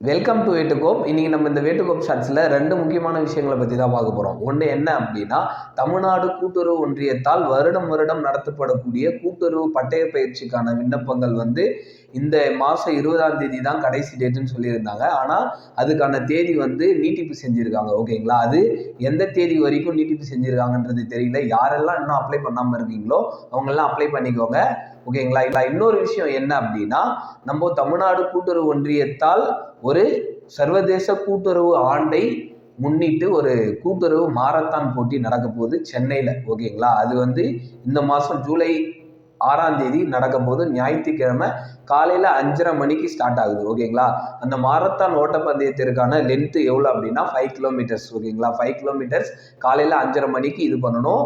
Welcome to வேட்டுகோப். இன்னைக்கு நம்ம இந்த வேட்டுகோப் ஷார்ட்ஸில் ரெண்டு முக்கியமான விஷயங்களை பற்றி தான் பார்க்க போகிறோம். ஒன்று என்ன அப்படின்னா, தமிழ்நாடு கூட்டுறவு ஒன்றியத்தால் வருடம் வருடம் நடத்தப்படக்கூடிய கூட்டுறவு பட்டய பயிற்சிக்கான விண்ணப்பங்கள் இந்த மாதம் 20ஆம் தேதி தான் கடைசி டேட்டுன்னு சொல்லியிருந்தாங்க. ஆனால் அதுக்கான தேதி நீட்டிப்பு செஞ்சுருக்காங்க. ஓகேங்களா? அது எந்த தேதி வரைக்கும் நீட்டிப்பு செஞ்சுருக்காங்கன்றது தெரியல. யாரெல்லாம் இன்னும் அப்ளை பண்ணாமல் இருக்கீங்களோ அவங்கெல்லாம் அப்ளை பண்ணிக்கோங்க. ஓகேங்களா? இல்லை இன்னொரு விஷயம் என்ன அப்படின்னா, நம்ம தமிழ்நாடு கூட்டுறவு ஒன்றியத்தால் ஒரு சர்வதேச கூட்டுறவு ஆண்டை முன்னிட்டு ஒரு கூட்டுறவு மாரத்தான் போட்டி நடக்க போகுது சென்னையில். ஓகேங்களா? அது இந்த மாதம் ஜூலை 6ஆம் தேதி நடக்க போது ஞாயிற்றுக்கிழமை காலையில் 5:30 மணிக்கு ஸ்டார்ட் ஆகுது. ஓகேங்களா? அந்த மாரத்தான் ஓட்டப்பந்தயத்திற்கான லென்த்து எவ்வளோ அப்படின்னா 5 கிலோமீட்டர்ஸ். ஓகேங்களா? 5 கிலோமீட்டர்ஸ் காலையில் 5:30 மணிக்கு இது பண்ணணும்.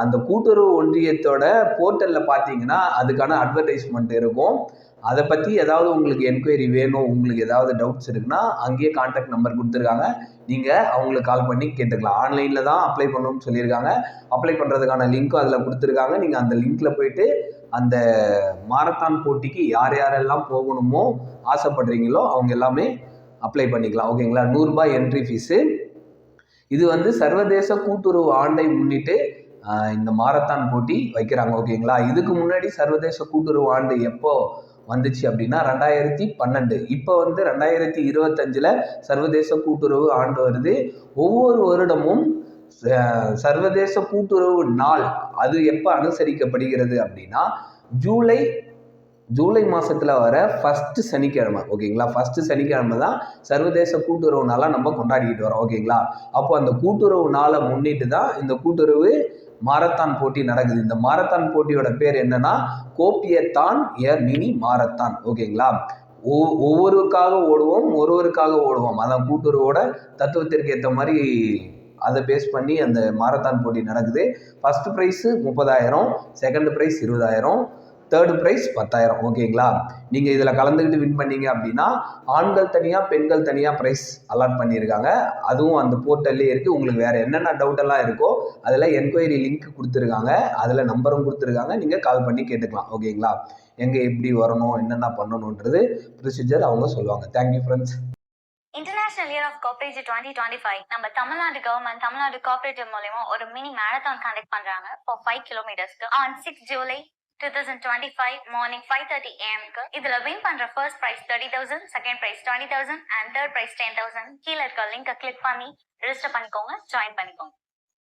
அந்த கூட்டுறவு ஒன்றியத்தோட போர்ட்டலில் பார்த்தீங்கன்னா அதுக்கான அட்வர்டைஸ்மெண்ட் இருக்கும். அதை பற்றி ஏதாவது உங்களுக்கு என்கொயரி வேணும், உங்களுக்கு ஏதாவது டவுட்ஸ் இருக்குன்னா அங்கேயே கான்டாக்ட் நம்பர் கொடுத்துருக்காங்க. நீங்கள் அவங்களுக்கு கால் பண்ணி கேட்டுக்கலாம். ஆன்லைனில் தான் அப்ளை பண்ணணும்னு சொல்லியிருக்காங்க. அப்ளை பண்ணுறதுக்கான லிங்க்கும் அதில் கொடுத்துருக்காங்க. நீங்கள் அந்த லிங்க்கில் போயிட்டு அந்த மாரத்தான் போட்டிக்கு யார் யாரெல்லாம் போகணுமோ ஆசைப்படுறீங்களோ அவங்க எல்லாமே அப்ளை பண்ணிக்கலாம். ஓகேங்களா? 100 ரூபாய் என்ட்ரி ஃபீஸு. இது சர்வதேச கூட்டுறவு ஆண்டை முன்னிட்டு இந்த மாரத்தான் போட்டி வைக்கிறாங்க. ஓகேங்களா? இதுக்கு முன்னாடி சர்வதேச கூட்டுறவு ஆண்டு எப்போ வந்துச்சு அப்படின்னா 2012. இப்போ 2025 சர்வதேச கூட்டுறவு ஆண்டு வருது. ஒவ்வொரு வருடமும் சர்வதேச கூட்டுறவு நாள் அது எப்போ அனுசரிக்கப்படுகிறது அப்படின்னா ஜூலை மாசத்துல வர ஃபர்ஸ்ட் சனிக்கிழமை. ஓகேங்களா? ஃபர்ஸ்ட் சனிக்கிழமை தான் சர்வதேச கூட்டுறவு நாளா நம்ம கொண்டாடிக்கிட்டு வரோம். ஓகேங்களா? அப்போ அந்த கூட்டுறவு நாளை முன்னிட்டு தான் இந்த கூட்டுறவு மாரத்தான் போட்டி நடக்குது. இந்த மாரத்தான் போட்டியோட பேர் என்னன்னா கோப்பியத்தான் ஏ மினி மாரத்தான். ஓகேங்களா? ஒவ்வொருக்காக ஓடுவோம். அதான் கூட்டுறவோட தத்துவத்திற்கு ஏற்ற மாதிரி அதை பேஸ் பண்ணி அந்த மாரத்தான் போட்டி நடக்குது. First prize 30,000, second prize 20,000, third prize 10,000. ஓகேங்களா? நீங்கள் இதில் கலந்துக்கிட்டு வின் பண்ணீங்க அப்படின்னா ஆண்கள் தனியாக பெண்கள் தனியாக ப்ரைஸ் அலாட் பண்ணியிருக்காங்க. அதுவும் அந்த போர்ட்டல்லே இருக்குது. உங்களுக்கு வேறு என்னென்ன டவுட்டெல்லாம் இருக்கோ அதில் என்கொயரி லிங்க் கொடுத்துருக்காங்க. அதில் நம்பரும் கொடுத்துருக்காங்க. நீங்கள் கால் பண்ணி கேட்டுக்கலாம். ஓகேங்களா? எங்கே எப்படி வரணும், என்னென்ன பண்ணணுன்றது ப்ரொசீஜர் அவங்க சொல்லுவாங்க. Thank you friends. International year of cooperative 2025 நம்ம தமிழ்நாடு கவர்மெண்ட் தமிழ்நாடு கோஆபரேட்டிவ் மூலமா ஒரு மினி மேரத்தான் கண்டக்ட் பண்றாங்க ஃபார் 5 கிலோமீட்டர்ஸ்க்கு ஆன் 6 ஜூலை 2025 மார்னிங் 5:30 AM இதுல வின் பண்ற first prize 30,000, second prize 20,000 and third prize 10,000. கீழே இருக்க லிங்கை கிளிக் பண்ணி ரெஜிஸ்டர் பண்ணிக்கோங்க, ஜாயின் பண்ணிக்கோங்க.